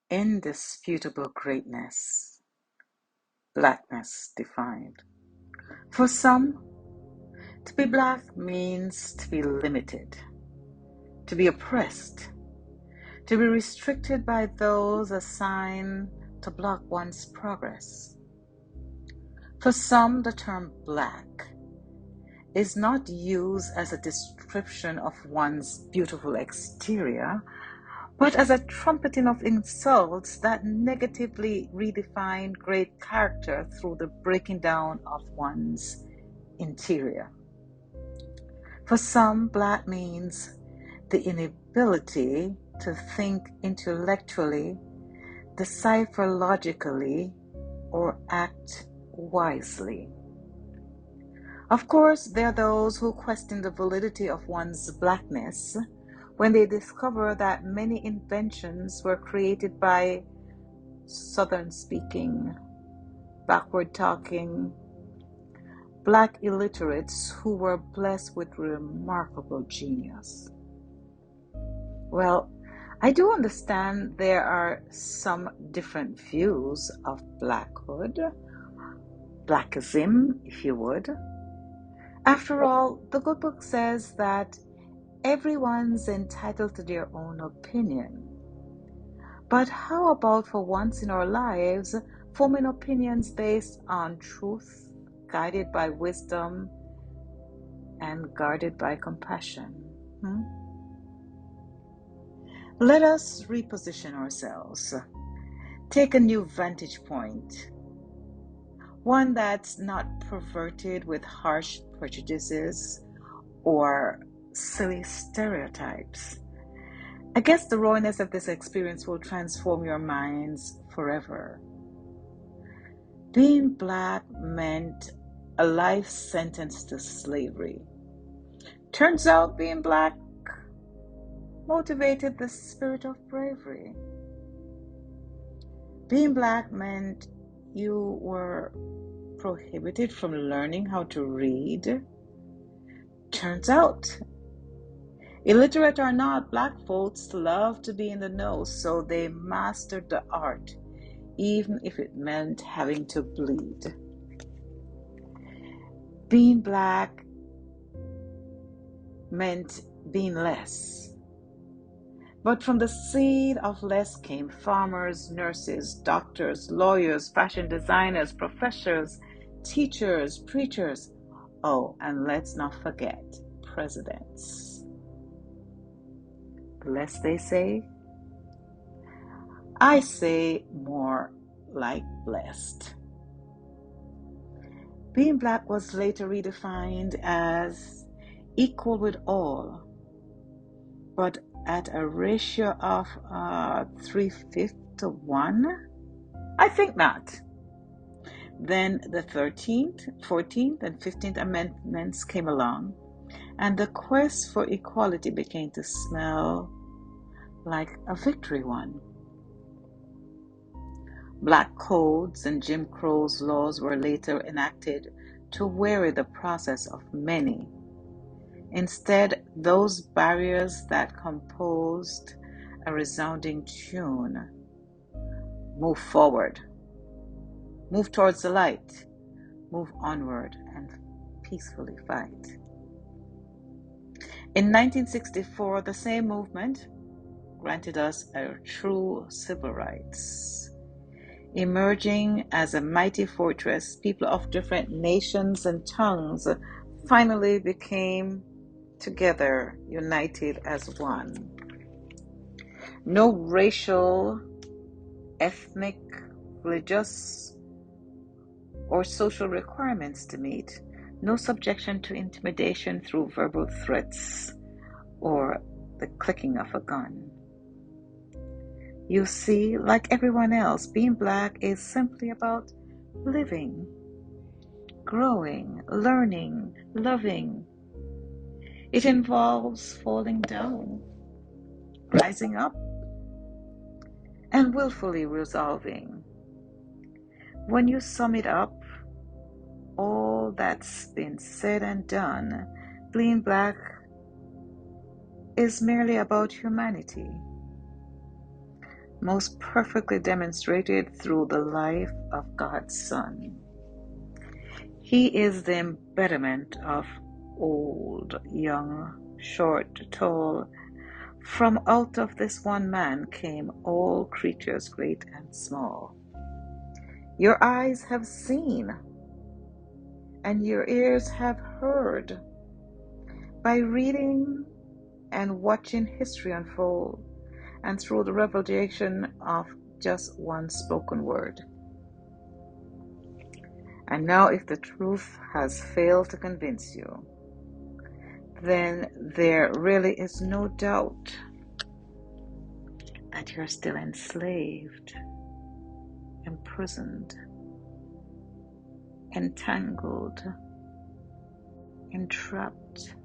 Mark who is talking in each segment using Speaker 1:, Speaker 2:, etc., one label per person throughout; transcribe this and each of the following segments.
Speaker 1: indisputable greatness, blackness defined. For some, to be black means to be limited, to be oppressed, to be restricted by those assigned to block one's progress. For some, the term black is not used as a description of one's beautiful exterior, but as a trumpeting of insults that negatively redefine great character through the breaking down of one's interior. For some, black means the inability to think intellectually, decipher logically, or act wisely. Of course, there are those who question the validity of one's blackness when they discover that many inventions were created by Southern-speaking, backward-talking, black illiterates who were blessed with remarkable genius. Well, I do understand there are some different views of blackhood, blackism, if you would. After all, the good book says that everyone's entitled to their own opinion. But how about for once in our lives, forming opinions based on truth, guided by wisdom, and guarded by compassion? Let us reposition ourselves. Take a new vantage point. One that's not perverted with harsh prejudices or silly stereotypes. I guess the rawness of this experience will transform your minds forever. Being black meant a life sentence to slavery. Turns out being black motivated the spirit of bravery. Being black meant you were prohibited from learning how to read. Turns out, illiterate or not, black folks love to be in the know, so they mastered the art, even if it meant having to bleed. Being black meant being less. But from the seed of less came farmers, nurses, doctors, lawyers, fashion designers, professors, teachers, preachers. Oh, and let's not forget, presidents. Less, they say. I say more like blessed. Being black was later redefined as equal with all, but at a ratio of 3/5 to 1? I think not. Then the 13th, 14th, and 15th Amendments came along, and the quest for equality began to smell like a victory won. Black codes and Jim Crow's laws were later enacted to weary the process of many. Instead, those barriers that composed a resounding tune move forward, move towards the light, move onward, and peacefully fight. In 1964, the same movement granted us our true civil rights. Emerging as a mighty fortress, people of different nations and tongues finally became together, united as one. No racial, ethnic, religious, or social requirements to meet. No subjection to intimidation through verbal threats or the clicking of a gun. You see, like everyone else, being black is simply about living, growing, learning, loving. It involves falling down, rising up, and willfully resolving. When you sum it up, all that's been said and done, being black is merely about humanity. most perfectly demonstrated through the life of God's Son. He is the embodiment of old, young, short, tall. From out of this one man came all creatures great and small. Your eyes have seen, and your ears have heard. By reading and watching history unfold, and through the revelation of just one spoken word. And now, if the truth has failed to convince you, then there really is no doubt that you're still enslaved, imprisoned, entangled, entrapped,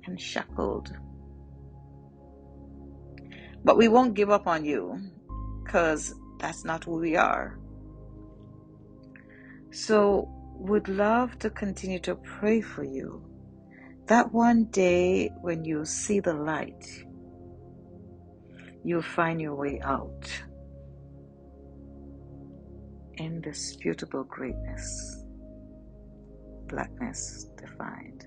Speaker 1: and shackled. But we won't give up on you, because that's not who we are. So would love to continue to pray for you, that one day when you see the light, you'll find your way out. Indisputable greatness, blackness defined.